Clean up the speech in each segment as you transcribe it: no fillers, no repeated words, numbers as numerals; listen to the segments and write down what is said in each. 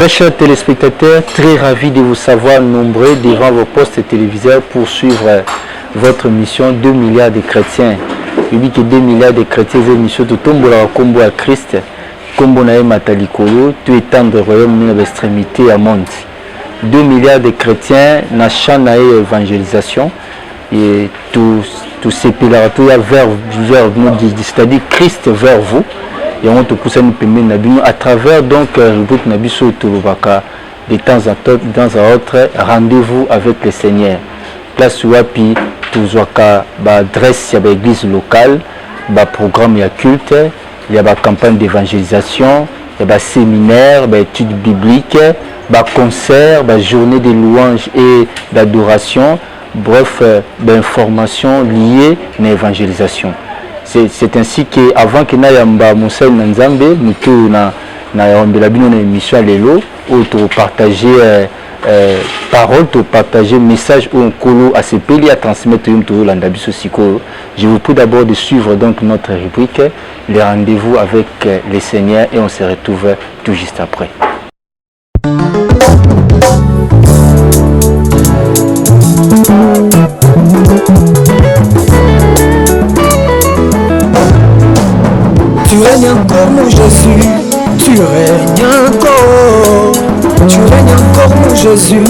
Très chers téléspectateurs, très ravi de vous savoir nombreux devant vos postes téléviseurs pour suivre votre mission 2 milliards de chrétiens. Je dis que 2 milliards de chrétiens, c'est une mission de tomber à combo à Christ, combo na matalikolo, tout étendre le royaume de l'extrémité à monde. 2 milliards de chrétiens, na champ évangélisation et tout séparat tout vers nous, c'est-à-dire Christ vers vous. Et on te pousse à travers donc rubrique Nabiso Touloubaka de temps à autre rendez-vous avec le Seigneur. Place Wapi Touzwaka adresse à l'église locale, programme et culte, il y a des campagnes d'évangélisation, il y a des séminaires, des études bibliques, des concerts, des journées de louanges et d'adoration, bref, des informations liées à l'évangélisation. C'est ainsi qu'avant que nous ayons Moussa Nzambe, nous avons une émission à l'élo, où nous partager parole, nous partager message ou un colo à ce pays à transmettre l'andabiso siko. Je vous prie d'abord de suivre donc notre rubrique, les rendez-vous avec les Seigneurs, et on se retrouve tout juste après. Tu règnes encore mon Jésus, tu règnes encore. Tu règnes encore mon Jésus,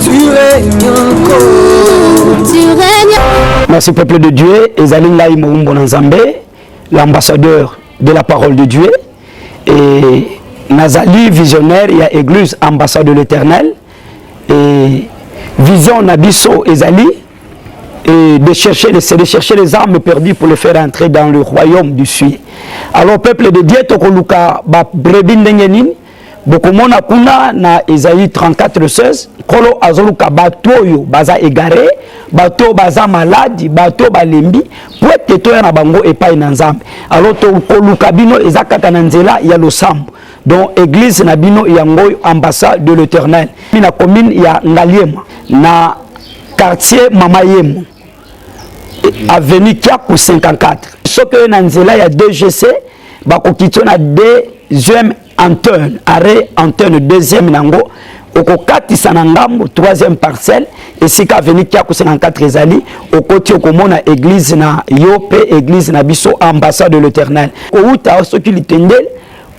tu règnes encore. Tu règnes. Merci peuple de Dieu, Ezalinga Imoumbo Nzambe, l'ambassadeur de la parole de Dieu. Et Nazali, visionnaire, il y a église, ambassade de l'Éternel. Et vision Nabiso Ezali. Et de chercher les armes perdues pour les faire entrer dans le royaume du Sud. Alors, peuple de Dieu, tokoluka ba brebis ndengenin, bokomona kuna na Esaïe 34:16, kolo azoluka batoyo baza égaré, bato baza malade, bato balembi, pour être toya na bango epai na Nzambe. Alors tokoluka bino ezakata na nzela ya losambo. Donc église na bino yango ambassade de l'Éternel. Na commune ya Ngaliema, na quartier Mamayemo. Avenue Kiakou 54. Ce que Nanzela, il y a 2 GC, bakokitona 2e antenne, arrêt antenne 2e nango, okokati sanangambo 3e parcelle, et si avenue Kiakou 54 ezali, okoti okomona église na Yope, église na biso ambassade de l'Éternel. Outa soki litendel,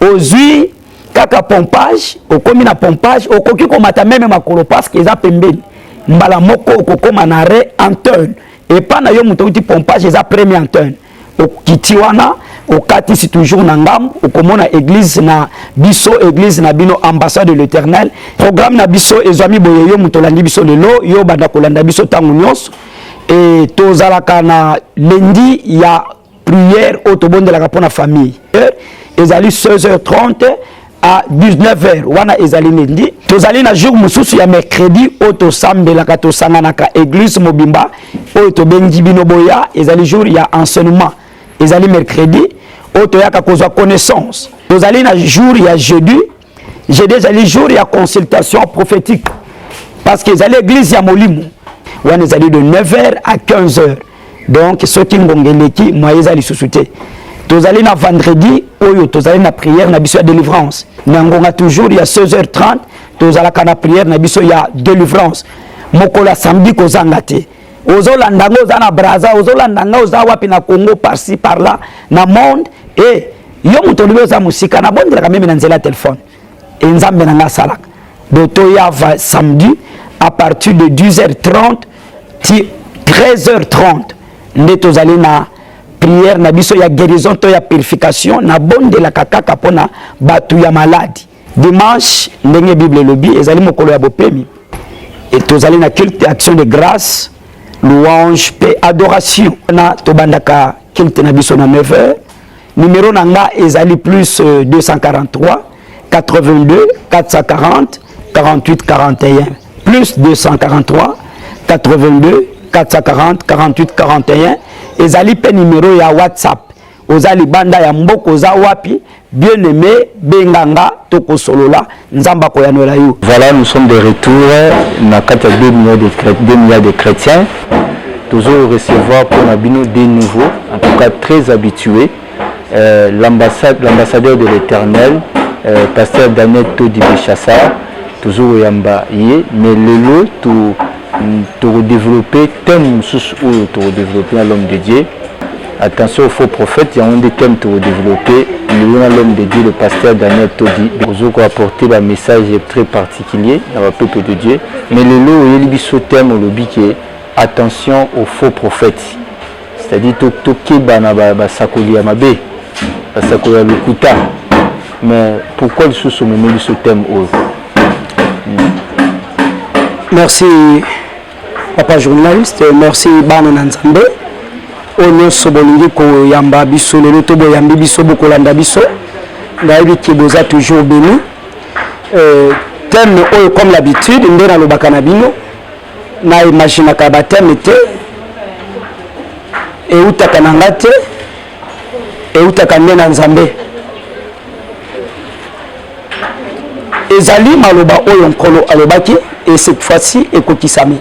ozui kaka pompage, okomi na pompage, okoki komata même makolo parce que eza pembeni. Mbala moko okokoma na arrêt antenne. Et pas na yo muto pompage eza premier antenne. Au kitiwana, au katisi toujours nangam, au komona église na biso, église na bino ambassade de l'Éternel. Programme na biso ezami boye yo muto landi biso lelo, yo banda kolanda biso tangu nyos. Et tozalaka na lundi ya prière autobonde la rapona famille. Ezali 16h30 à 19h. Wana ezali lundi. Tozali na jour mususu ya mercredi auto sambelaka to sanganaka église mobimba auto bengi bino boya ezali jour ya enseignement. Ezali mercredi auto yaka kozwa connaissance. Tozali na jour ya jeudi ezali jour ya consultation prophétique. Parce que ezali église ya molimo. Wana ezali de 9h à 15h. Donc ce qui ngongeleki moi ezali susute. Tozali na vendredi oyo tozali na prière na biso ya délivrance. Nangonga toujours il y a 16h30 tozalaka na prière na biso ya délivrance. Mokola samedi kozanga te. Ozolandanga oza na Braza, ozolandanga oza wapi na Congo par-ci par-là na monde et yo muto libe oza musika na bondelaka meme na nzela téléphone. Et nzambe na nga salaka. Doto ya va samedi à partir de 10h30 ti 13h30 nde tozali na prière na biso ya guérison to ya purification na bonde la kakaka pona batu ya maladi. Dimanche ndenge Bible lobi ezali mokolo ya bopemi. Et tozali na culte action de grâce, louange, paix, adoration. Na tobandaka culte na biso na 9h. Numéro nanga ezali plus 243 82 440 48 41 plus 243 82 440 48 41. Ezali pe numéro ya WhatsApp. Ozali banda ya mboko oza wapi, bien aimé, benganga, toko solola, nzamba koyanola yo. Voilà, nous sommes de retour dans 2 milliards de chrétiens. Toujours recevoir pour Nabino des nouveaux, en tout cas très habitués. L'ambassadeur de l'Éternel, pasteur Daniel Todi Bechassa toujours yamba ye mais lelo to développer thème sous ou to développer l'homme de Dieu. Attention aux faux prophètes, il y a un des thèmes to développer l'homme de Dieu, le pasteur Daniel Todi. Vous avez apporté un message très particulier dans le peuple de Dieu. Mais lelo il y a ce thème au lobby qui est attention aux faux prophètes. C'est-à-dire to keba na ba sakoli amabe, ba sakoli lokuta. Mais pourquoi le sous-sommet ce thème au Merci papa journaliste, merci bana Nzambe. Ono sobolingi ko yamba biso lelo to bo yambi biso bokolanda biso. Ndayebi ki boza toujours béni. Thème oyo comme l'habitude ndena lobaka na bino na imagine ka ba thème te e utaka na ngate e utaka ndena Nzambe. Ezali maloba oyo nkolo alobaki et cette fois-ci ekokisami.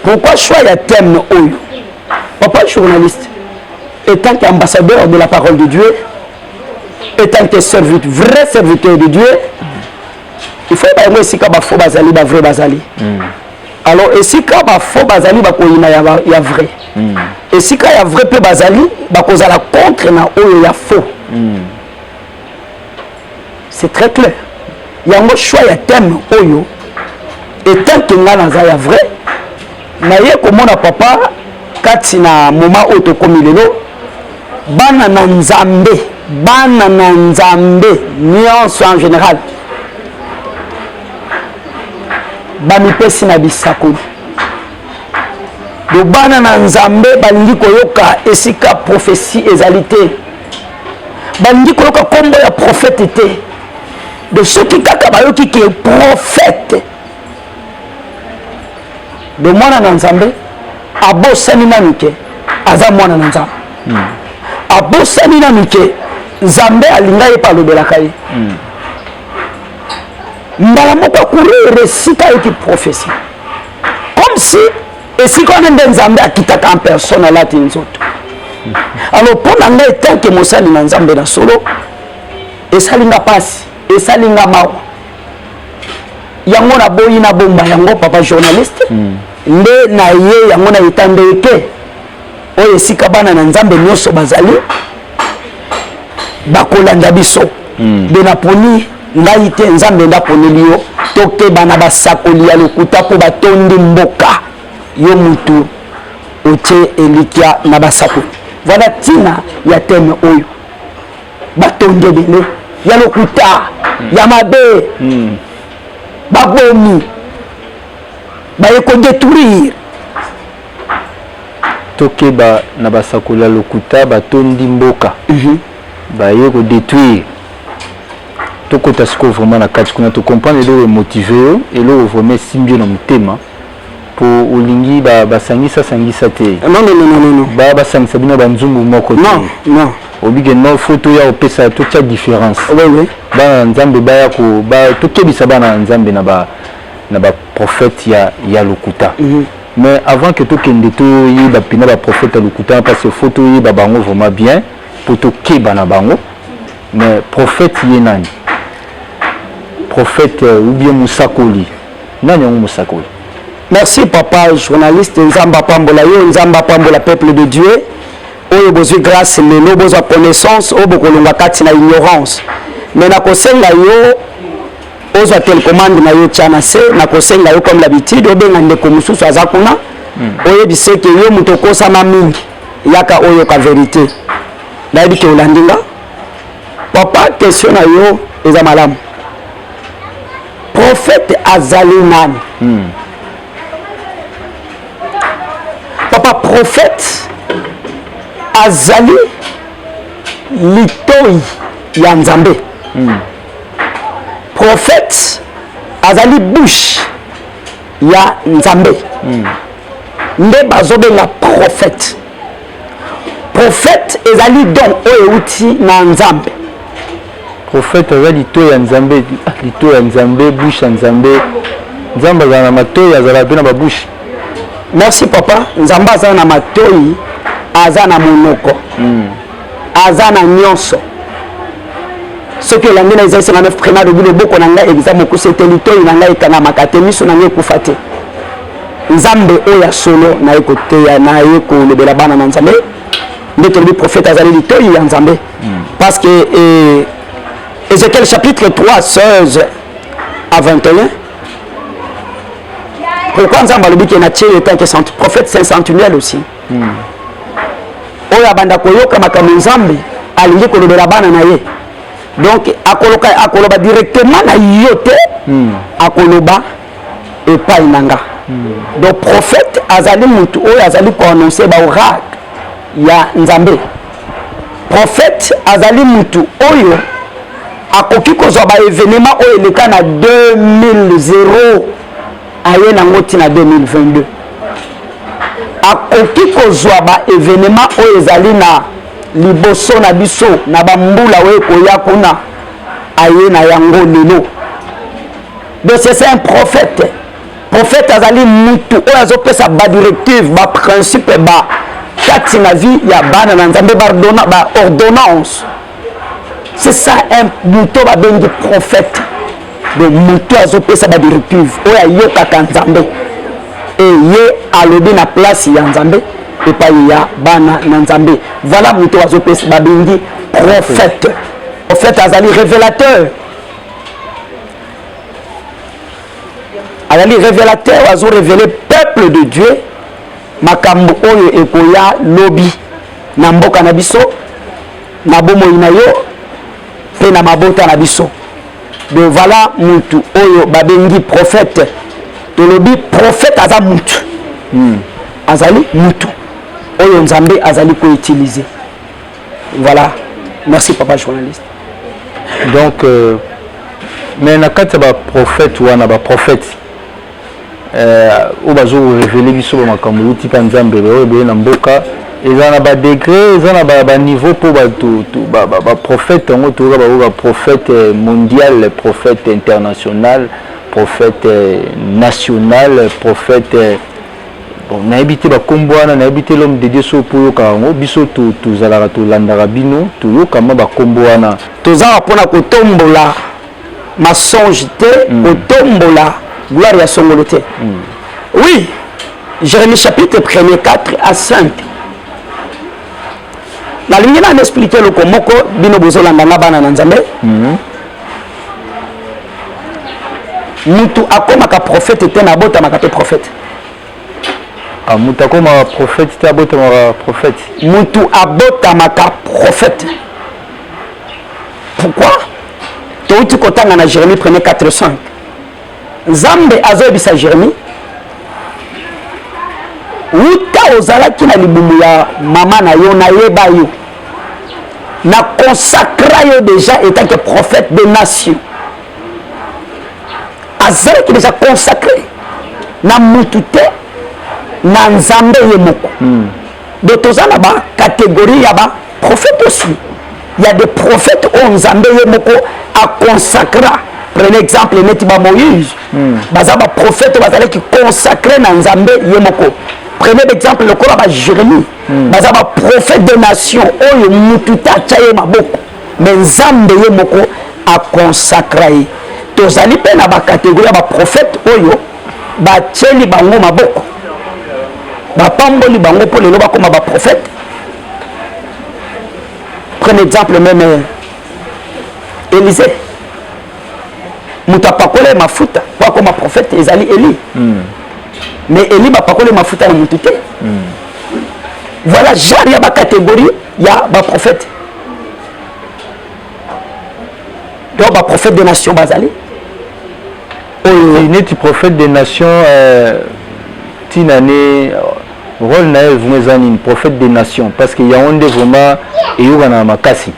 Pourquoi choisir thème oyo? Papa journaliste, étant qu'ambassadeur de la parole de Dieu, étant que vrai serviteur de Dieu, il faut pas aimer si ka ba faux bazali ba vrai bazali. Alors et si ka ba faux bazali ba koyina ya vrai. Et si ka ya vrai pe bazali ba kozala contre na oyo ya faux. C'est très clair. Il y a un choix ya thème oyo étant que nga naza ya vrai na ye komona papa kati na moment auto komilelo bana na Nzambe nuance en général bamipesi na bisakoli do bana na Nzambe balingi koyoka esika prophétie ezali te balingi koyoka kombo ya prophète te de ceux qui kaka bayoki ki prophète de mwana na Nzambe abosani nanu ke aza mwana na Nzambe abosani nanu ke Nzambe alinga ye palobelaka ye mbala moko akourir esika yoki prophétie comme si esika wana nde Nzambe akitaka en personne alati nzoto. Alors mpo na ngai tant que mosali na Nzambe na solo esalinga pasi esalinga mawa yango na boyi na bomba yango papa journaliste nde na ye yango na etande eke oyo esika bana na Nzambe nyonso bazali bakolanda biso de na poni ngai te Nzambe ndaponeli yo tokeba na basakoli ya lokuta mpo batondi mboka yo mutu otie elikia na basakoli. Voilà tina ya teme oyo batondi ebele ya lokuta ya mabe babomi baye kodétruire tokeba na basakoli ya lokuta batondi mboka baye kodétruire tokota siko vraiment na kati kuna to comprendre eloko motivé yo eloko vraiment simbio na motema po olingi basangisa te non basangisa bino banzungu moko te non obige no photo ya opesa to tia différence oui bana Nzambe baya ko tokebisa bana Nzambe na ba prophète ya lokuta mais avant que tokende to yeba pina ba prophète ya lokuta parce que photo yeba bango vraiment bien pour tokeba na bango mais prophète ye nani prophète ou bien musakoli nani on musakoli. Merci papa journaliste Nzamba pambola yo Nzamba pambola peuple de Dieu oyo bozwi grâce lelo bozwa connaissance oyo bokolonga kati na ignorance mais nakosenga yo ozwa télécommande na yo tia na se nakosenga yo comme l'habitude obenga ndeko mosusu aza kuna oyebise ke yo moto okosama mingi yaka oyo ka vérité nayebi ke olandinga papa question na yo eza malamu prophète azali nani papa prophète azali litoi ya Nzambe prophète azali bouche ya Nzambe nde bazobenga prophète ezali don oyo euti na Nzambe prophète azali litoi ya Nzambe bouche ya Nzambe azala na matoi azala pe na babouche. Merci papa Nzambe azala na matoi aza na monoko aza na nyonso ce que l'année na ezali senga frena de bilo boko nanga examen ko c'était lito nanga ekana makatemi so nanga ekufate nzambe oya solo na ekote ya na yeko le bela bana na nzambe ndeko le prophète azali lito ya nzambe parce que Ézéchiel chapitre 3 16 à 21 pourquoi nzambe alobi ke na tie etant que prophète saint centeniel aussi oya banda koyoka makambo nzambe alingi kolobela bana na ye donc akoloba directement na yo te akoloba epai nanga donc prophète azali mutu oyo azali koannonce baoracle ya nzambe prophète azali mutu oyo akoki kozwa baévénement oyo eleka na 2000 aye nango ntina 2022 akoki kozwa baévénement oyo ezali na liboso na biso na bambula oyo ekoya kuna aye na yango lelo donc c'est un prophète azali mutu oyo azopesa badirective baprincipe kati na vie ya bana na nzambe baordonnance c'est ça un mutu babengi prophète donc mutu azopesa badirective oyo ayokaka nzambe e ye alobi na place ya nzambe epai ya bana na nzambe voilà mutu azopesa babengi prophète azali révélateur azo révélé peuple de Dieu makambo oyo ekoya lobi na mboka na biso na bomoi na yo pe na mabota na biso de voilà mutu oyo babengi prophète tolobi prophète aza mutu azali mutu oyo nzambe azali ko utiliser voilà merci papa journaliste donc mais na kati ba prophète wana ba prophète oyo bazo révéler biso makambo yuti pa nzambe oyo be na mboka eza na ba degré eza na ba niveau pour ba prophète ngo toka ba prophète mondial prophète international prophète national prophète bon na habité ba kombwana na habité l'homme de Dieu so pour yoka ngo biso tozalaka tolandaka bino toyoka ma ba kombwana tozala pona kotombola mensonge te kotombola gloire ya songolo te oui Jérémie chapitre 1er 4 à 5 nalingi na expliquer loko moko bino bozolanda na bana na nzambe mutu akomaka prophète te na botamaka pe prophète mutu akomaka prophète te abotamaka prophète mutu abotamaka prophète pourquoi touti kotanga na Jérémie 1er 4 5 nzambe azoyebisa Jérémie wuta ozalaki na libumu ya mama na yo nayeba yo na consacra yo déjà étant que prophète des nations azalaki déjà consacré na mutu te na nzambe ye moko donc toza na bacatégorie ya baprophète aussi il y a des prophètes oyo nzambe ye moko aconsacra. Prenez exemple neti ba Moïse baza ba prophète bazalaki consacré na nzambe ye moko. Prenez exemple le kola ba Jérémie baza ba prophète des nations oyo mutu ta chaye maboko mais nzambe ye moko a consacré. Tozali pe na ba catégorie ba prophète oyo ba tcheli bango maboko ba pamboli bango po lelo ba koma ba prophète. Prenez exemple même Élisée. Muta pakole mafuta kwa koma prophète ezali Eli mais Eli ba pakole mafuta na mutu te voilà genre ya ba catégorie ya ba prophète donc ba prophète des nations bazali neti prophète des nations tinane rôle na une prophète des nations parce qu'il y a un vraiment eyokana makasi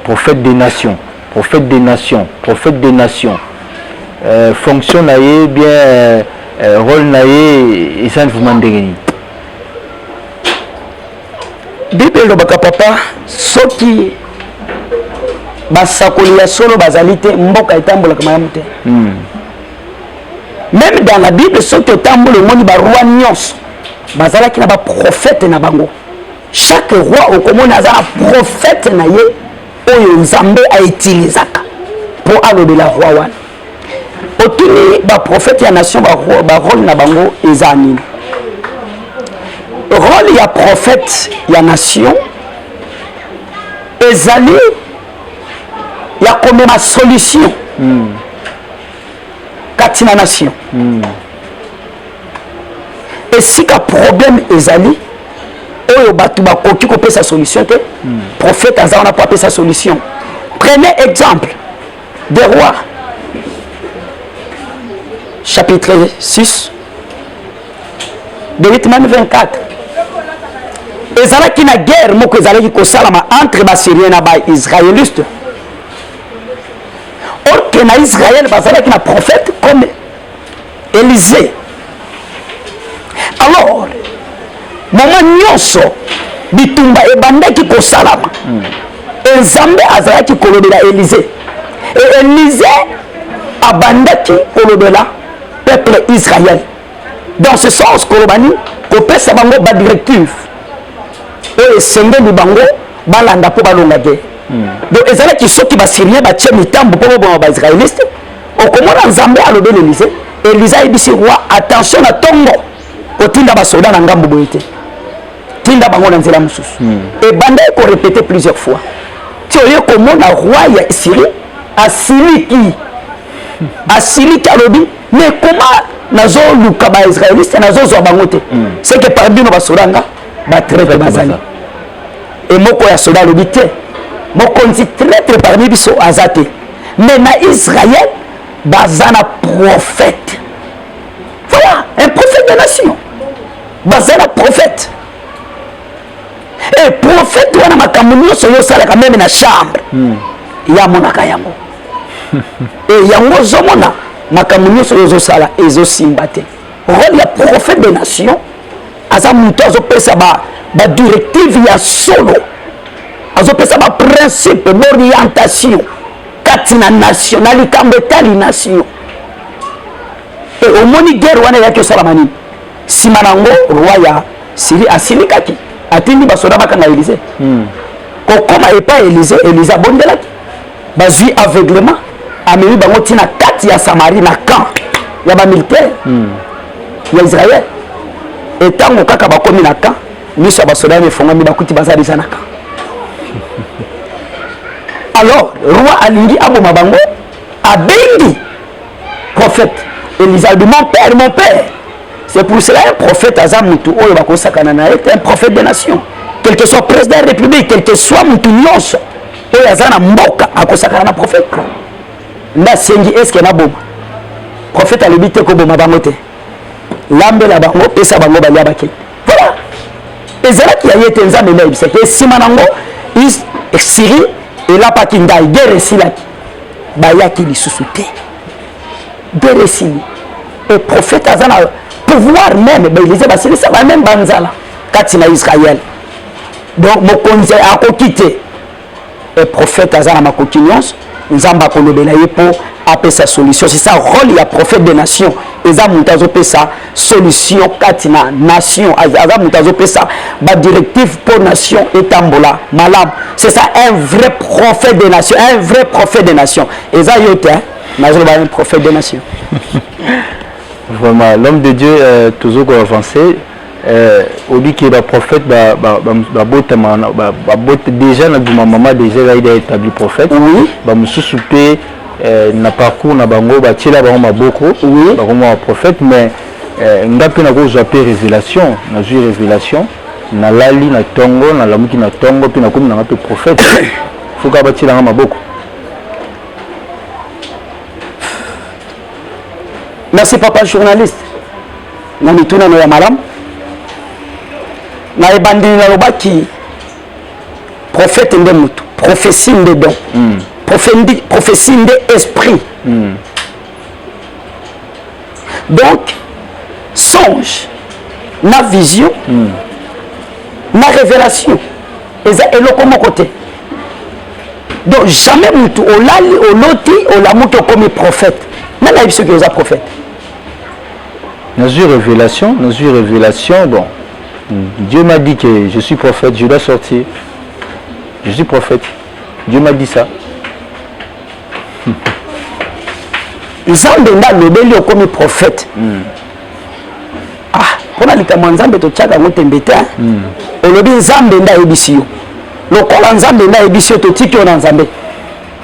prophète des nations prophète des nations, prophète des nations. Fonction naïe bien rôle naïe et ça ne vous mandez. Bible le baka papa soki basakoli ya solo bazalite mboka etambola kama yamte. Même dans la Bible soki etambola moni ba roi nyos bazalaki na ba prophète na bango. Chaque roi au komona azala prophète na ye oyo nzambe autilisaka pour alobela roi wana otuni baprophète ya nation barole na bango eza nini rôle ya prophète ya nation ezali ya komema solution kati na nation esika problème ezali oyo bato bakoki kopesa solution te prophète aza wana po apesa solution. Prenez exemple des rois chapitre 6 de 8-24 ezalaki na guerre moko ezalaki kosalama entre basyrien na baisraéliste. Or que na Israël bazalaki na prophète comme Élisée. Alors moment nyonso bitumba ebandaki kosalama nzambe azalaki kolobela Élisée et Élisée abandaki kolobela peuple Israël. Dans ce sens kolobani kopesa bango ba directive oyo esengeli bango balanda mpo balonga te. Donc ezalaki soki basyrien batie mitambo mpo boboma baisraéliste okomona nzambe alobeli Élisée. Élisée ayebisi roi attention na tongo kotinda basoda na ngambo boye te tinda bango na nzela mosusu ebanda ekorépété plusieurs fois ti oye komona roi ya Syrie asiliki alobi mais comment nazoluka baisraéliste nazozwa bango te c'est que par bino basoda nga batraître bazali et moko ya soda alobi te mokonzi traître parmi biso aza te mais na Israël baza na prophète. Voilà un prophète de nation baza na prophète et prophète wana makambo nyonso yosalaka meme na chambre yamonaka yango et yango ozomona makambo nyonso yozosala ezosimba te. Rôle ya prophète de nation aza moto azopesa badirective ya solo azopesa baprincipe d'orientation kati na nation na likambo etali nation et omoni guerre wana eyaki osalama nini nsima nango roi ya Syrie asilikaki atindi basoda bakanga Élisée kokoma epa Élisée abondelaki bazwi aveuglement amemi bango ntina kati ya Samarie na camp ya bamilitaire ya Israël etango kaka bakomi na camp miso ya basoda mefongami bakuti baza deja na camp. Alors roi alingi aboma bango abengi prophète Élisée dit mon père. C'est pour cela un prophète aza mutu oyo bakosakana na ye un prophète de nation quel que soit président de la république quel que soit mutu nyonso oyo aza na mboka akosakana na prophète ndasengi eske na boma prophète alobi te koboma bango te lambela bango pesa bango balia bakei. Voilà ezalaki ya ye te nzambe nde ayebisaki esima nango Syrie elapaki ngai guerre esilaki bayaki lisusu te guerre esili et prophète aza na pouvoir même Élisée basilisa même banzala kati na Israël. Donc mokonzi akoki te et prophète aza na makoki nyonso nzambe akolobela ye mpo apesa solution. C'est ça rôle ya prophète de nation eza moto azopesa solution kati na nation aza moto azopesa badirective mpo nation etambola malamu. C'est ça un vrai prophète de nation, un vrai prophète de nation eza yo te nazoloba un prophète de nation. Vraiment, l'homme de Dieu toujours avancé. Obi qui est le prophète, déjà na maman déjà il a établi prophète. Oui. Soupé na parcours na bango ba tila ba maboko. Oui. Ba comme prophète mais ngapi na ko zaper révélation, na ju révélation, na lali na tongo, na lamuki na tongo puis na comme na ngapi prophète. Faut ka ba tila na maboko. Merci papa journaliste. Na mituna no ya malam. Na ebandi na lobaki prophète nde mutu, prophétie nde don. Prophétie nde esprit. Donc songe, na vision, na révélation. Eza eloko moko te. Donc jamais mutu olali oloti olamuki comme prophète. Même la ce que vous a prophète. Dans une révélation, bon, Dieu m'a dit que je suis prophète, je dois sortir. Je suis prophète. Dieu m'a dit ça. Nzambe nda lobeli okomi prophète. Ah, pona likambo nzambe to tchaka ngotembe te. Olobi nzambe nda yebisi yo. Lokola nzambe nda yebisi yo to tiki ona nzambe.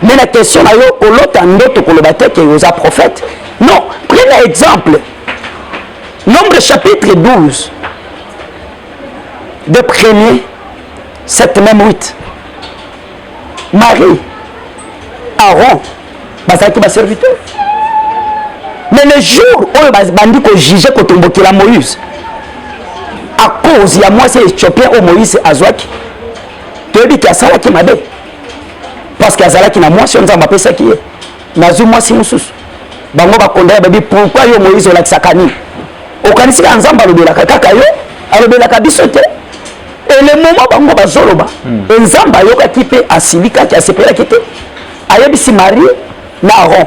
Mais la question na yo kolota ndoto koloba te ke oza prophète. Non, prenez exemple. Nombre chapitre 12. De premier 7 même 8. Marie, Aaron, bazaki ba serviteur. Mais le jour où bandi ko juger ko tombokela Moïse à cause ya moi c'est éthiopien au Moïse azwaki to dit que ça qui m'a dit parce que azala qui na moi si on zamba pesa qui nazu moi si mususu bango ba kondaya babi pourquoi yo Moïse la sakani o kanisi ka nzamba lobela kaka yo alobela ka bisote et le moment bango bazoloba nzamba yo ka kipe asilika ki asepela kite ayebisi Marie na Aaron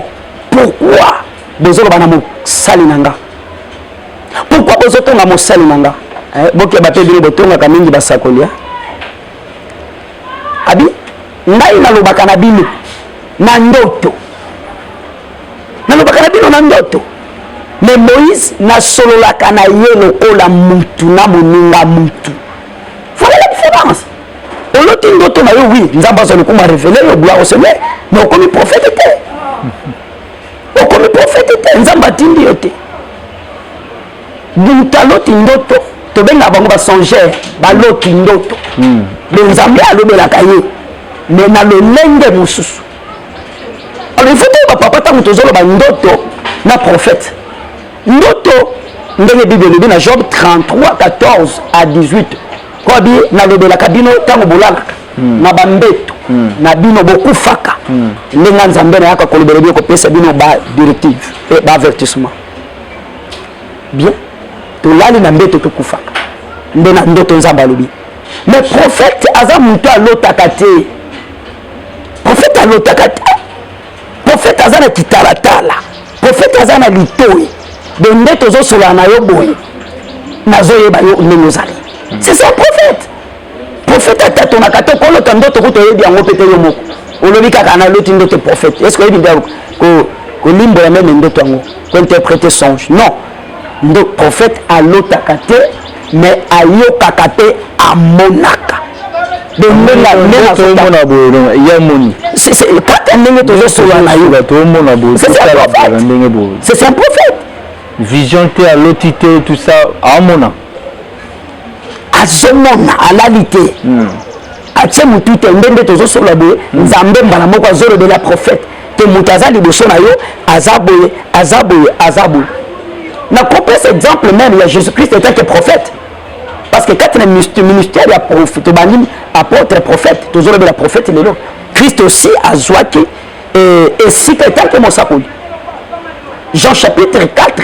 pourquoi bozolo bana mo sali nanga pourquoi bozotonga mo sali nanga boke bape bino botonga ka mingi basakolia abi ngai nalobaka na bino na ndoto mais Moïse nasololaka na ye lokola mutu na moninga mutu. Voilà la différence. Oloti ndoto na yo oui nzamba zo lokuma révéler yo gloire au Seigneur mais okomi prophète te okomi prophète te nzamba tindi yo te buntaloti ndoto tobenga bango ba songeur baloti ndoto le nzambe alobelaka ye mais na lolenge mosusu. Alors il faut que papa tango tozoloba ndoto na prophète ndoto ndenge Bible elobi na Job 33 14 à 18 kwa bi na lobelaka bino tango bolalaka na bambeto na bino bokufaka ndenge nzambe na yaka kolobela bino kopesa bino ba directive et ba avertissement bien tolali na mbeto tokufaka nde na ndoto nzambe alobi mais prophète aza mutu alotaka te prophète alotaka te prophète aza na kitalatala prophète aza na litoi de nde tozosola na yo boye nazoyeba yo ndenge ozali c'est ça prophète prophète atatonaka te kolota ndoto kuta oyebi yango pete yo moko olobi kaka naloti ndoto prophète est ce que oyebi nde kolimbola meme ndoto yango kointerpréter songe non ndo prophète alotaka te mais ayokaka te amonaka de c'est un prophète. Vision te alotite tout ça amona. Azomona alalité. Atie mutu te ndende tozo solo boye nzambe mbala moko azolo de la prophète te mutaza liboso na yo azaboye. Na compris cet exemple même il y a Jésus-Christ était que prophète. Parce que quand il y a un ministère, il y a prophète, apôtre, prophète, toujours le prophète, il est là. Christ aussi a zouaki et si quelqu'un qui m'a Jean chapitre 4,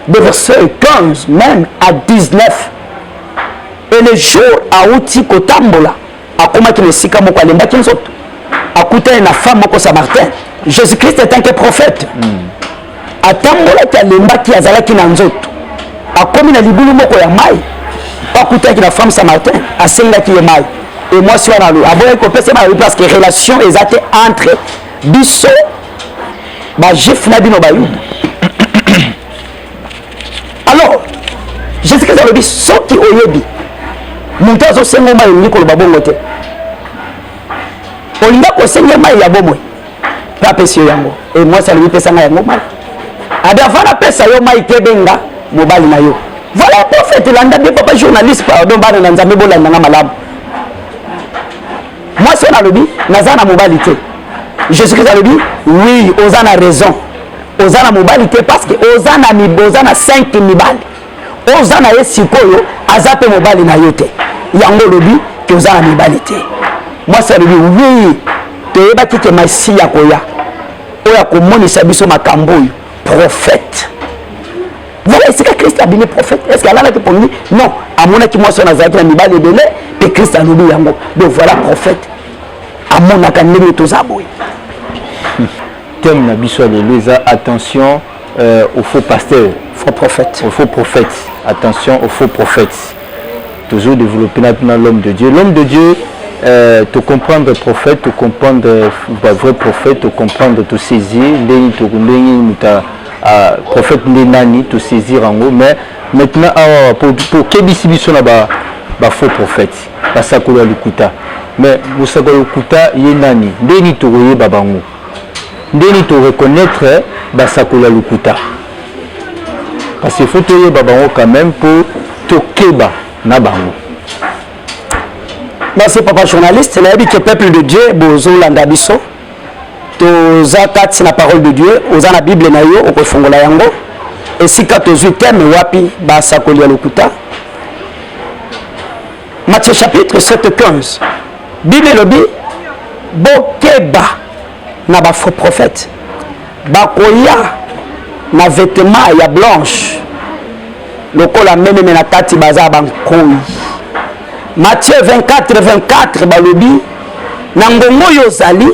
de verset 15 même à 19. Et le jour à Outi Kotambola, à comment il est si comme quoi les bâtiments sont à côté de la femme au Samaritain. Jésus-Christ est un que prophète. À Tambola qui a les bâtiments qui a zalaki nanzot. À comme il a libulu moko ya mai. Écoutez que la femme samaritain a senga qui est mal et moi si on a l'eau parce que relation exacte entre biso ba jif na bino ba yud alors je sais que ça veut dire soki oyebi muntu azo senga mai ni ko ba bongo te olinga ko senga mai ya bomwe pa pesi yango et moi ça lui pesa nga yango mai adavana pesa yo mai kebenga mobali na yo. Voilà prophète landa bien papa journaliste pardon bana na nzambe bolanda nga malamu. Moi c'est na lobi nazana mobilité. Jésus-Christ a lobi oui ozana raison. Ozana mobilité parce que ozana mibozana 5 mibali. Ozana yesikoyo azape mobali na yote. Yango lobi que ozana mobilité. Moi c'est lobi oui toyeba kike masiya koya. Oya komonisa biso makambo prophète. Voilà, est-ce que Christ a bien prophète? Est-ce qu'Allah a répondu? Non. À mon avis, moi, je suis un ibal et belé, et Christ a dit yango. Donc voilà, prophète. À mon avis, tout ça, boy. Thème na biso alléluia. Attention aux faux pasteurs. Faux prophètes. Aux faux prophètes. Attention aux faux prophètes. Toujours développer dans l'homme de Dieu. L'homme de Dieu, te comprendre prophète, te comprendre vrai prophète, te comprendre, te saisir, prophète nani, te saisir en haut, mais maintenant pour kebisi biso na ba faux prophète, basakolo lukuta, mais basakolo lukuta ye nani, ndeni to roye babango, ndeni to reconnaître basakolo lukuta, parce qu'il faut te roye babango quand même pour te keba na bango. Merci papa journaliste, il a dit que le peuple de Dieu, bozo landabiso, toza kati na parole de Dieu, oza na Bible na yo, okofongola yango, et si ka tozu thème wapi ba sakoli lokuta. Matthieu chapitre 7-15. Bible lobi bokeba na ba faux prophète. Bakoya na vêtement ya blanche. Lokola meme na kati baza bankoi. Matthieu 24 balobi na ngongo yo zali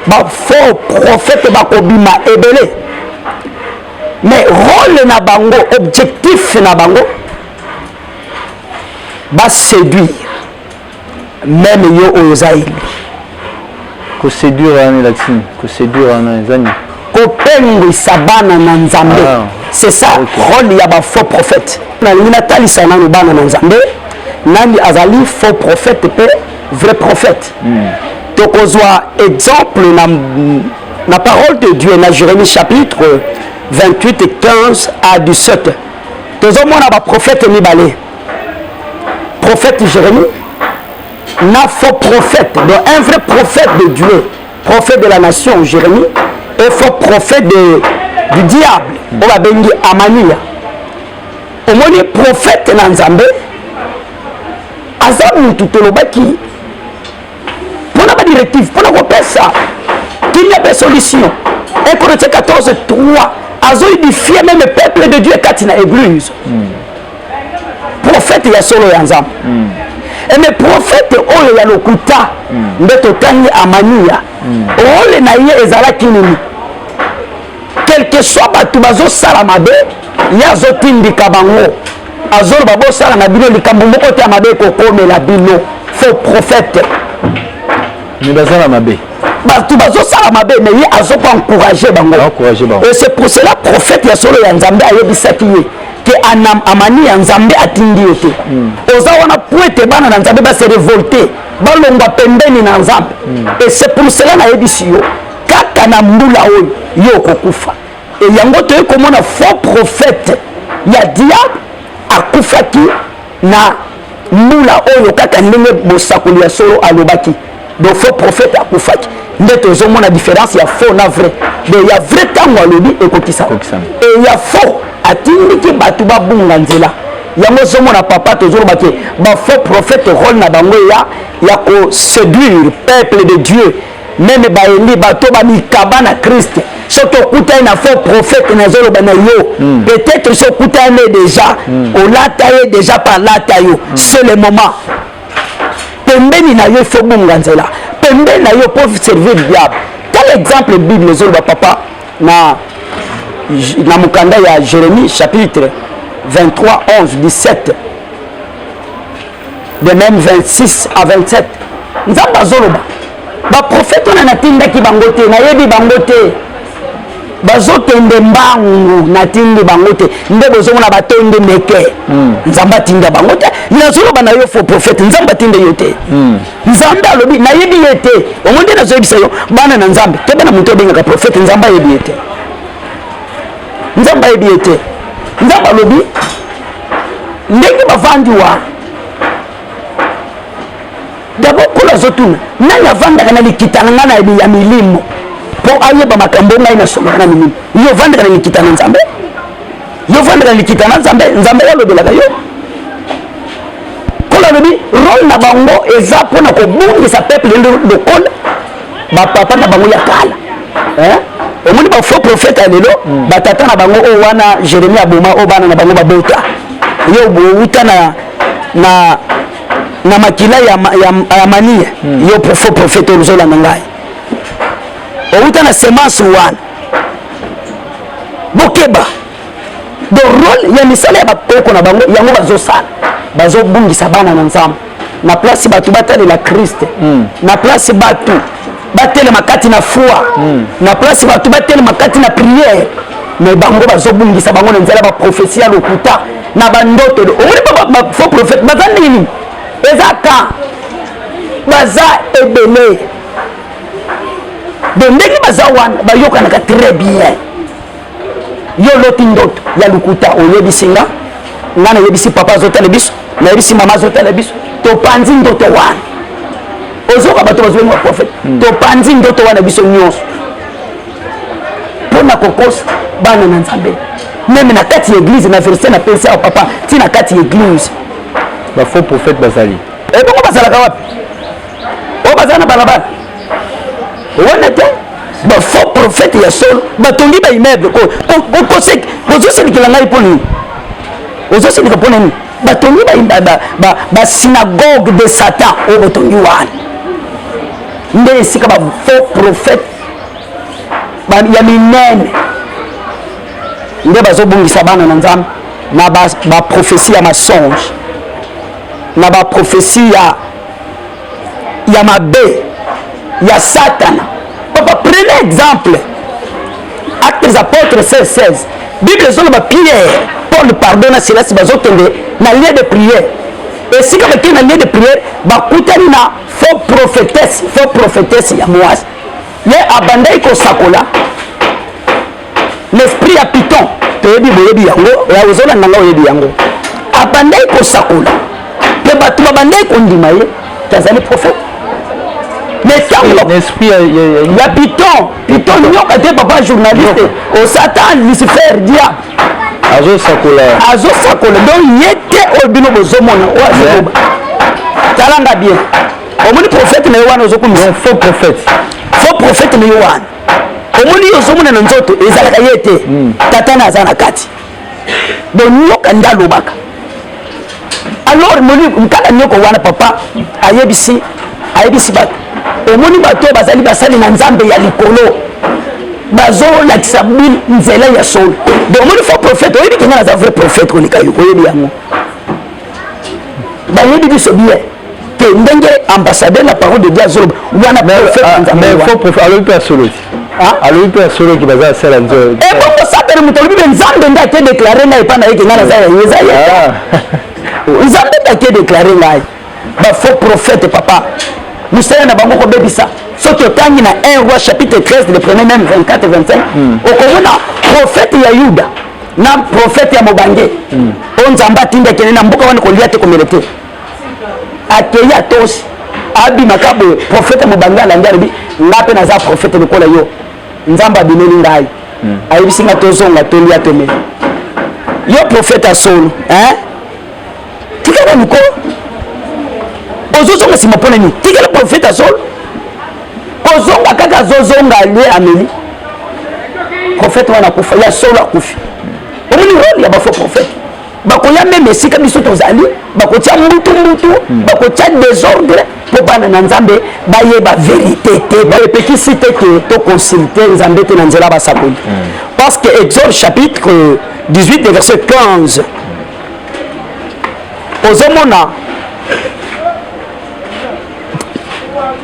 ba faux prophète bakobima ebele. Mais rôle na bango, objectif na bango ba séduire même yo ozaïli. Ko séduire en latin, ko séduire en zani. Ko pengi sabana na nzambe. C'est ça rôle ya ba faux prophète. Na lina talisa na bana na nzambe. Nani azali faux prophète pe vrai prophète. Tokozwa exemple na parole de Dieu na Jérémie chapitre 28 et 15 à 17. Tozomona ba prophète mibale. Prophète Jérémie, na faux prophète, donc un vrai prophète de Dieu, prophète de la nation Jérémie, et faux prophète du diable, on va bengi Amania. Au moins prophète Nanzambe, Azam Tutolobaki, pour la directive, pour la ça, qu'il n'y a pas de solution. Et Corinthiens 14, 3, Azo édifié même le peuple de Dieu quand il a église. Prophète ya solo ya nzambe. Et mais prophète oyo ya lokuta mbeto tangi Amania. Ole na ye ezalaki nini? Quel que soit batu bazo sala mabe, ya zo tindika bango. Azolo babo sala na bino likambo moko te mabe ko komela bino. Faux prophète. Mais bazala mabe. Batu bazo sala mabe mais ye azo pas encourager bango. Et c'est pour cela prophète ya solo ya nzambe ayebisaki ye. Que Amani ya nzambe atindi yote. Oza wana puete bana na nzambe ba se révolter, ba longwa pembeni na nzambe. Et c'est pour cela na yebisi yo kaka na mbula oyo yo kokufa. Et yango to komona faux prophète ya diable akufaki na mbula oyo kaka ndenge bosakoli ya solo alobaki. Donc faux prophète akufaki. Ndeto ozomona différence ya faux na vrai. Donc ya vrai tango alobi ekokisa. Et ya faux atindiki batu babunga nzela yango somona papa toujours bake ba faux prophète rôle na bango ya ko séduire peuple de Dieu même ba eli bato ba mikaba na Christ soto kuta na faux prophète na zolo bana yo peut-être so kuta déjà o lata déjà par lata yo c'est le moment pembeni na yo fo bunga nzela pembeni na yo pour servir le diable. Quel exemple Bible zolo ba papa na Mukanda ya Jérémie chapitre 23, 11, 17 de même 26 à 27 nzamba zoloba ba prophète on a tindaki bangote na yebi bangote bazokende mbangu na tindi bangote nde bozomona batonde meke nzamba tinda bangote na zoloba na yo faux prophète nzamba tinde yote nzamba alobi na yebi yete omonde na zoyebisa yo bana na nzambe to bana muto benga prophète nzamba yebi yete nzamba yebi ete nzamba lobi ndenge bavandi wa d'abord kula zotuna nani avandaka na likita na ngana ya milimo po ayeba makambo ngai na somo na milimo yo vandaka na likita na nzambe yo vandaka na likita na nzambe nzambe yalobelaka yo kula lobi rôle na bango eza pona ko bungisa peuple lokola bapapa na bango ya kala omoni ba faux prophète alelo batata na bango o wana Jérémie aboma o bana na bango babota yo bouta na makila ya mania yo faux prophète ozola ngai o uta na semence wana bokeba do rôle ya misala ya bakoko na bango yango bazosala bazobungisa bana na nzambe na place bato batalela Christ na place bato batelema kati na foi na place bato batelema kati na prière mais bango bazobungisa bango na nzela ba prophétie ya lokuta na bandoto omoni ba faux prophète baza nini eza ka baza ebele de ndenge baza wana bayokanaka très bien yo loti ndoto ya lokuta oyebisi nga nga nayebisi papa azotala biso nayebisi mama azotala biso topanzi ndoto wana ozoka bato bazobengi baprofete topanzi ndoto wana biso nyonso mpona kokosa bana na nzambe meme na kati ya église na verset na pense ya papa ti na kati ya église bafaux prophète bazali ebongo bazalaka wapi oyo bazala na balabala wana te bafaux prophète ya solo batongi baimmeuble ozoselikela ngai mpo nini ozoselika mpo nini batongi basynagogue de satan oyo botongi wana nde esika bafaux prophète ya minene nde bazobungisa bana na nzambe na baprophétie ya masonge na baprophétie ya mabe ya satana papa prenez exemple actes des apôtres 16 bible ezoloba Pierre Paul pardonna Silas bazokende na lieu de prière esika bakende na lieu de prière bakutani na faux prophétesse ya mwasi ye abandai kosakola l'esprit ya Python toyebi boyebi yango ozolanda nga oyebi yango abandai kosakola mpe bato babandai kondima ye tazali prophète mais l'esprit ya Python nyoka te papa journaliste au Satan Lucifer diable azosakola donc ye te oyo bino bozomona oyo azokoba talanga bien omoni prophète na ye wana ozokumisa faux prophète na ye wana omoni yo ozomona na nzoto ezalaka ye te tatana aza na kati donc nyoka nde alobaka alors mokala nyoko wana papa ayebisi bato omoni bato oyo bazali basali na nzambe ya likolo bazolakisa nzela ya solo donc omoni faux prophète oyebi kenga naza vrai prophète koleka yo oyebi yango bayebi biso bien te ndenge ambassadeur la parole de Dieu azoloba wana prophète alobi mpe asolo ti alobi mpe asolo ki baza asala nzolo ebongo satana moto alobi mpe nzambe nde ake déclare ngai epa na ye kenga naza eza ye nzambe nde ake déclare ngai bafaux prophète papa mosala na bango kobebisa soki otangi na 1 roi chapitre 13 le premier même 24 25 okomona prophète ya yuda na prophète ya mobange oyo nzambe atindi akende na mboka wana kolia te komele te akei atosi abimaka boye prophète ya mobange alandi alobi nga mpe naza prophète lokola yo nzambe abimeli ngai ayebisi nga tozonga tolia tomeli yo prophète ya solo tikala mikolo ozozonga nsima mpona nini tikala prophète ya solo kozonga kaka azozonga alie ameli prophète wana akufa ya solo akufi omoni role ya bafaux prophète bakoya meme esika biso tozali bakotia mbutu bakotia désordre mpo bana na nzambe bayeba vérité te bayepekisi te ke toconsulte nzambe te na nzela basakoli parce que Exode chapitre 18 de verset 15 ozomona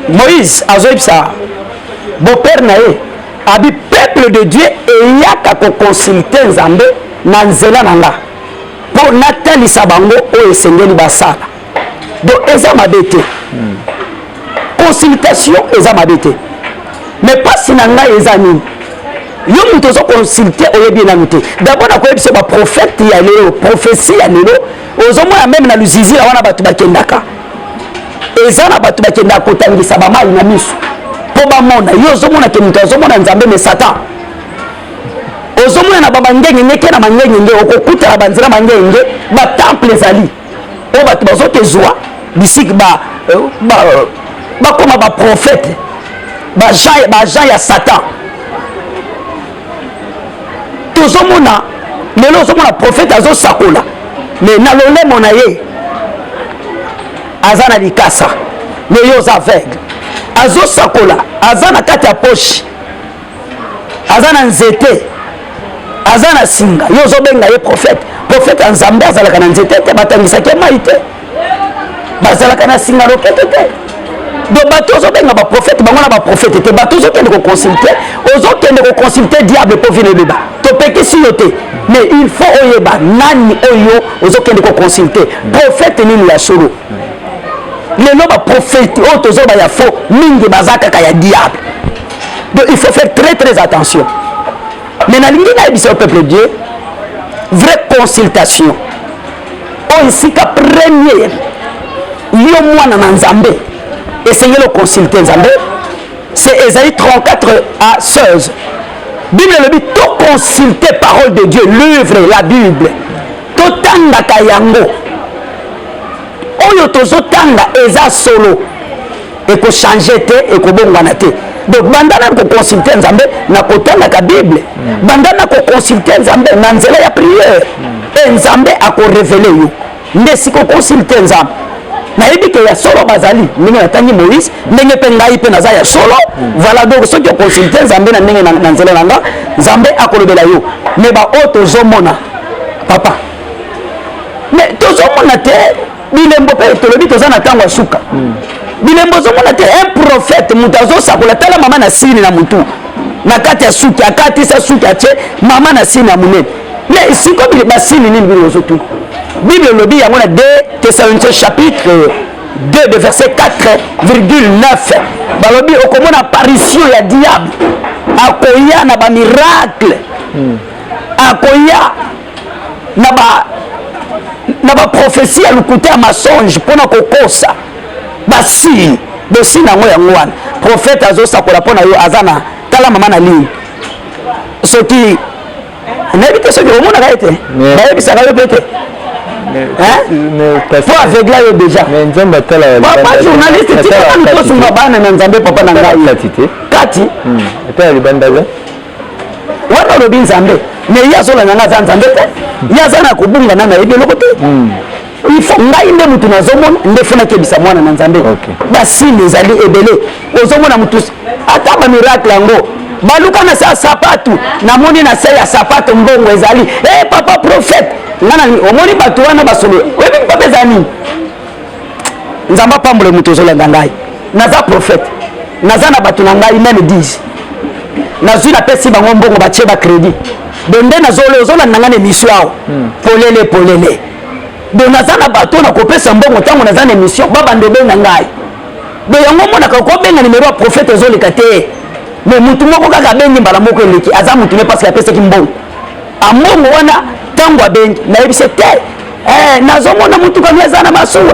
Moïse azoyebisa beau-père na ye abi peuple de Dieu eyaka koconsulte nzambe na nzela na nga mpo natalisa bango oyo esengeli basala donc eza mabe te consultation eza mabe te mais pasi na ngai eza nini yo moto ozoconsulte oyebi nanu te d'abord nakoyebisa baprophète ya lelo prophétie ya lelo ozomona meme na luzizila wana bato bakendaka eza na bato bakendaka kotangisa bamai na miso mpo bamona yo ozomona ke moto azomona nzambe me satan ozomona na bamangengenge ke na mangengenge okokutana banzela mangengenge batemple ezali oyo bato bazokezwa bisiki bakoma baprophète bajean ya satan tozomona lelo ozomona prophète azosakola me na lolemo na ye aza na likasa me yo oza aveugle azosakola aza na kati ya poche aza na nzete aza na singa yo ozobenga ye prophète ya nzambe azalaka na nzete te batangisaki mai te bazalaka na singa loketo te. Donc bato ozobenga baprofete bango na baprofete te, bato ozokende koconsulte, ozokende koconsulte diable mpo vino ebeba topekisi yo te. Mais il faut oyeba nani oyo ozokende koconsulte profete nini ya solo. Lelo baprofete oyo tozoba ya faux mingi baza kaka ya diable. Donc il faut faire très très attention. Mais nalingi nayebisa au peuple de Dieu vraie consultation oyo esika première yo mwana na nzambe essayez de consulter nzambe. C'est Ésaïe 34 à 16. Bible le dit to consulter parole de Dieu, l'œuvre la Bible to tanga kayango oyo tozotanga eza solo eko changer te eko bongwana te. Donc bandana ko consulter nzambe na kotanga ka Bible, bandana ko consulter nzambe na nzela ya prière et nzambe ako révéler yo ndesi ko consulter nzambe na yebike ya solo bazali ndenge natangi Moïse ndenge pe ngai pe naza ya solo. Voilà donc ceux qui consulter nzambe na ndenge na nzela nanga nzambe akolobela yo. Mais ba auto zomona papa mais tozomona te bilembo pe tolobi toza na tango suka bilembo zomona te un prophète mutazo sakola tala mama na sini na mutu na kati ya suki akati sa suki ache mama na sini na munene. Mais siko bile basini nini bile ozotu Bible lobi yango na 2 Thessaloniciens chapitre 2 de verset 4,9 balobi okomona apparition ya diable akoya na ba miracle akoya na ba prophétie ya lukuta ya masonge pona kokosa basini bosini yango yango wana prophète azosakola mpona yo aza na tala mama na ligne soki nayebi te soki omonaka ye te bayebisaka yo pe te po avegla yo déjà papa journaliste tikakani tosunga bana na nzambe papa na ngai kati wana olobi nzambe mais ye azolanda nga aza nzambe te ye aza na kobungana na yebi eloko te. Il faut ngai nde mutu nazomona nde funa kebisa mwana na nzambe basini ezali ebele ozomona mutu ata ba miracle yango baluka na sa sapatu namoni na se ya sapatu mbongo ezali papa prophète ngana omoni batu wana basolo webi papa ezani nzamba pambole mutu ozolanda ngai naza prophète naza na batu na ngai même 10 nazwi na pesi bango mbongo batie ba crédit donde nazole ozolanda ngane mission awo polele donc naza na bato na kopesa mbongo ntango naza na émission babande benga ngai donc yango monaka kobenga nimero ya prophète ezoleka te. Mais mutu moko kaka bengi mbala moko eleki aza mutu ne parce que apesaki mbongo ambongo wana ntango abengi nayebise te nazomona mutu kami aza na masuwa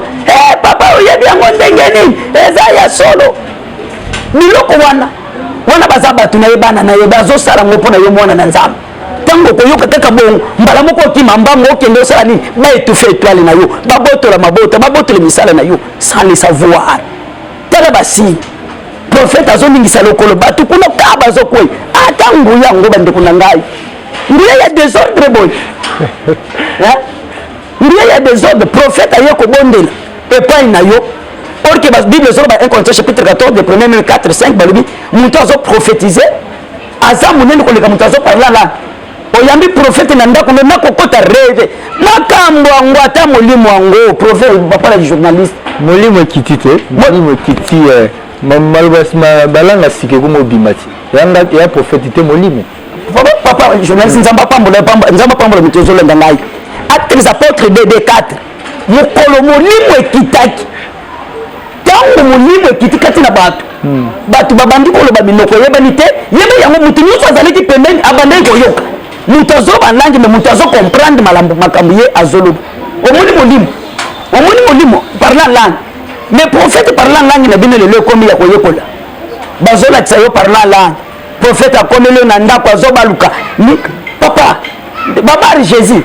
papa oyebi yango ndenge nini eza ya solo biloko wana baza bato nayebana nayeba azosala ngo mpona yo mwana na nzambe ntango koyoka kaka bongo mbala moko okima mbango okende osala nini baetufe étoile na yo babotola mabota babotola misala na yo sans le savoir tala basini prophète azoningisa lokolo bato kuna ka bazokwei ata nguya yango bandeko na ngai nguya ya désordre boy nguya ya désordre prophète aye kobondela epai na yo or que Bible zoloba 1 Corinthiens chapitre 14 de 1 4 5 balobi mutu azo prophétiser aza munene koleka mutu azo parla la oyambi prophète na ndako na kokota rêve makambo yango ata molimo yango prophète bapala journaliste molimo ekiti te molimo ekiti malobasima balanga sike komobimati ya prophète te molimo papa journaliste nzamba pambola mutu ozolanda ngai acte des apôtres 2:4 mokolo molimo ekitaki ntango molimo ekiti kati na bato babandi koloba minoko yebani te yeba yango mutu nyonso azalaki pembeni abandaki koyoka mutu azobandangi me mutu azocomprendre makambo ye azoloba omoni molimo parla langue mais prophète parla langue na bino lelo ekomi ya koyekola bazolakisa yo parla langue prophète akomeli yo na ndako azobaluka papa babari Jésus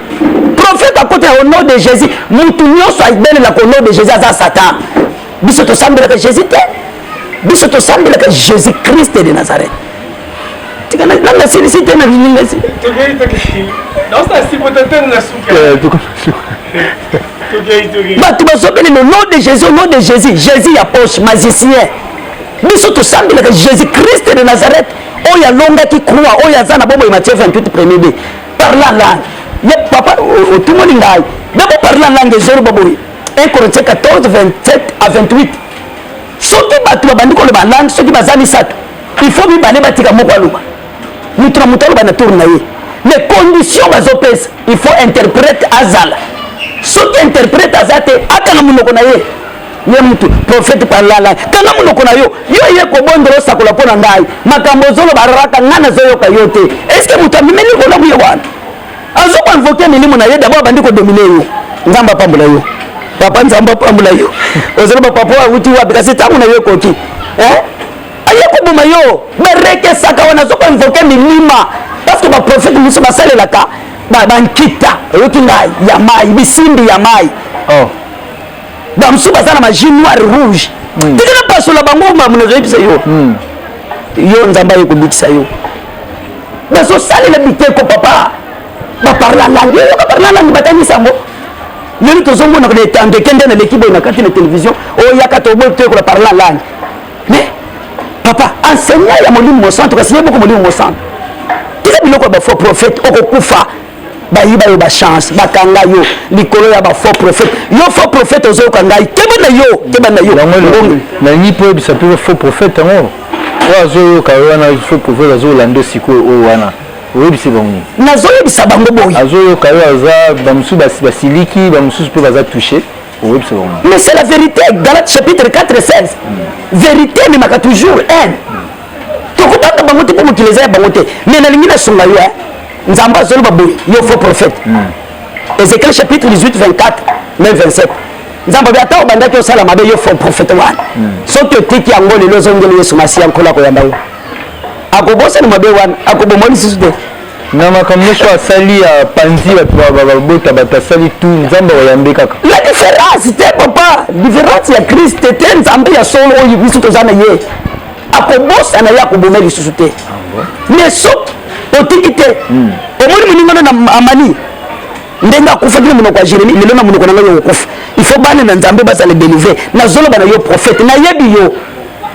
prophète akota au nom de Jésus mutu nyonso abelelaka au nom de Jésus aza Satan biso tosambelaka Jésus te biso tosambelaka Jésus Christ de Nazareth tikana nanga silisi te na bininga si bato bazobeli le nom de Jésus au nom de Jésus Jésus ya poche magicien biso tosambelaka Jésus Christ de Nazareth oyo alongaki croix oyo aza na bomoi Matthieu 28 premier b parla langue ye papa otumoli ngai dabo parla langue ezoro baboyi 1 Corinthiens 14, 27 à 28. Soki batu babandi koloba langue, soki baza misato, il faut mibale batika moko aloba. Mutu na mutu aloba na tour na ye. Les conditions bazopesa, il faut interprète azala. Soki interprète azate, akana munoko na ye. Ye mutu prophète par la langue. Kanga munoko na yo, yo ye ko bondolo sakola pona ngai. Makambo zolo baraka ngana zoyo ka yote. Est-ce que mutu amimeli ko labu ye wana? Azo ko invoquer milimo na ye d'abord bandi ko dominer yo. Nzamba pambula yo. Papa nzamba pambula yo. Ozelo ba papa uti wapi kasi tangu na yo koki. Ayeko boma yo. Bereke saka wana zo ko invoquer milima. Parce que ba prophète musu basale la ka. Ba bankita. Yoki ngai ya mai, bisimbi ya mai. Oh. Ba musu basala ma jean noir rouge. Tikana paso la bango ma muno yebisa yo. Yo nzamba yeko bikisa yo. Ba so sale la biteko papa. Ba parla langue, yo ba parla langue batani sambo. Yoni to zongo na ko de kende na l'équipe na kati na télévision, o yaka to bo te ko parler en langue. Mais papa, enseignant ya molimo mo centre, kasi yebo ko molimo mo centre. Tisa biloko ba faux prophète o ko kufa. Ba yiba yo ba chance, ba kanga yo, likolo ya ba faux prophète. Yo faux prophète ozo kanga, keba na yo. Na ni po bisa pe faux prophète ngo. Wa zo ka wana faux prophète zo lando siko o wana. Oui, c'est bon. Nazoyebisa bango boy. Azoyo kayo aza bamusu basiliki bamusu pe baza touché. Oui, c'est bon. Mais c'est la vérité. Galates chapitre 4 et 16. Vérité mais maka toujours haine. Tokutaka bango te pour utiliser bango te. Mais na lingina songa yo nzamba zolo baboy yo faux prophète. Ézéchiel chapitre 18 24 même 27. Nzamba biata obanda ko sala mabe yo faux prophète wana. Soki tiki yango lelo zongeli Yesu masiya nkola ko yamba yo. Akobosa ni mabe wana akobomoni sisude na makambo so asali ya panzi bota batasali tout nzamba wayambe kaka la différence te papa différence ya Christ te nzamba ya solo oyi biso tozana ye akobosa na ya akobomeli sisude mais so otikite omoni muningana na amani ndenga kufa kile munoko ya Jérémie lelo na munoko na yo kufa il faut bana na nzambe basa le délivrer na zolo bana yo prophète na yebi yo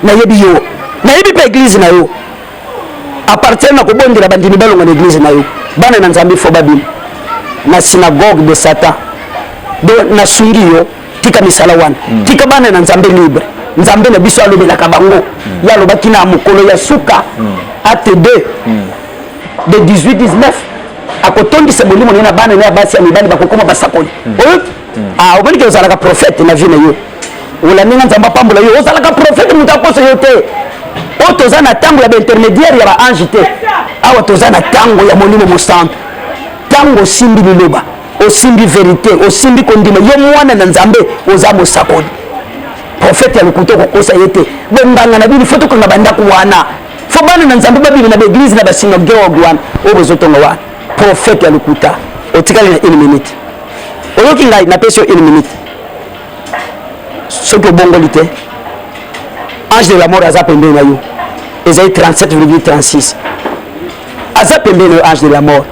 na yebi pa église na yo appartient na kobondela bandimi balonga na église na yo bana na nzambe fo babili na synagogue de Satan do na sungi yo tika misala wana tika bana na nzambe libre nzambe na biso alobelaka bango ya lobaki na mokolo ya suka acte 2 de 18-19 akotondisa bolimo na bana na basi ya mibali bakokoma basakoli oboni ke ozalaka prophète na vie na yo olaninga nzamba pambola yo ozalaka prophète mutakoso yo te o toza na tango ya intermédiaire ya ba ange te awa toza na tango ya molimo mosantu tango osimbi liloba osimbi vérité osimbi kondima yo mwana na nzambe oza mosakoli prophète ya lokuta kokosa ye te bonganga na bino fo tokanga bandako wana fo bana na nzambe babili na baeglise na basynagogue wana oyo bozotonga wana prophète ya lokuta otikali na 1 minute oyoki ngai napesi yo 1 minute soki obongoli te ange de la mort aza pembeni na yo Esaïe 37,36 aza pembeni na yo ange de la mort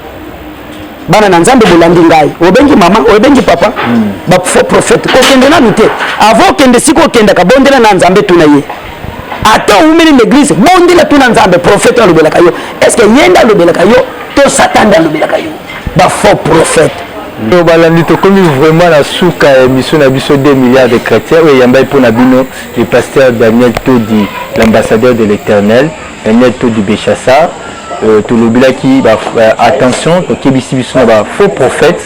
bana na nzambe bolandi ngai obengi mama obengi papa ba faux prophète kokende nanu te avant okende siko okendaka bondela na nzambe tuna ye ata umeli l'église bondela tuna nzambe prophète alobelaka yo est-ce que yenda alobelaka yo to satan alobelaka yo ba faux prophète balandi tokomi vraiment na suka ya mission na biso 2 milliards de chrétiens oyo eyambai mpona bino le pasteur Daniel Todi l'ambassadeur de l'éternel Daniel Todi Béchassar tolobilaki attention tokebisi biso na bafaux prophète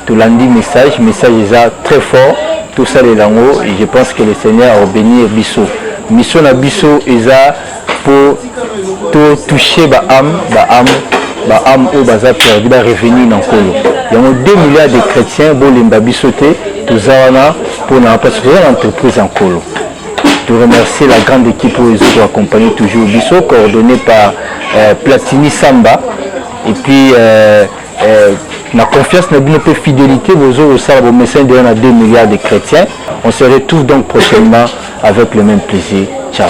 tolandi message eza très fort tosalela yango et je pense que le Seigneur a béni biso mission na biso eza po toucher baâme oyo baza perdu barevenu na nkolo yango 2 milliards de chrétiens bolemba biso te toza wana mpona parce que toza na entreprise en nkolo. Je remercie la grande équipe pour les accompagner toujours biso coordonné par Platini Samba et puis la confiance na bino pe fidélité bozo osala bo message de 2 milliards de chrétiens. On se retrouve donc prochainement avec le même plaisir. Ciao.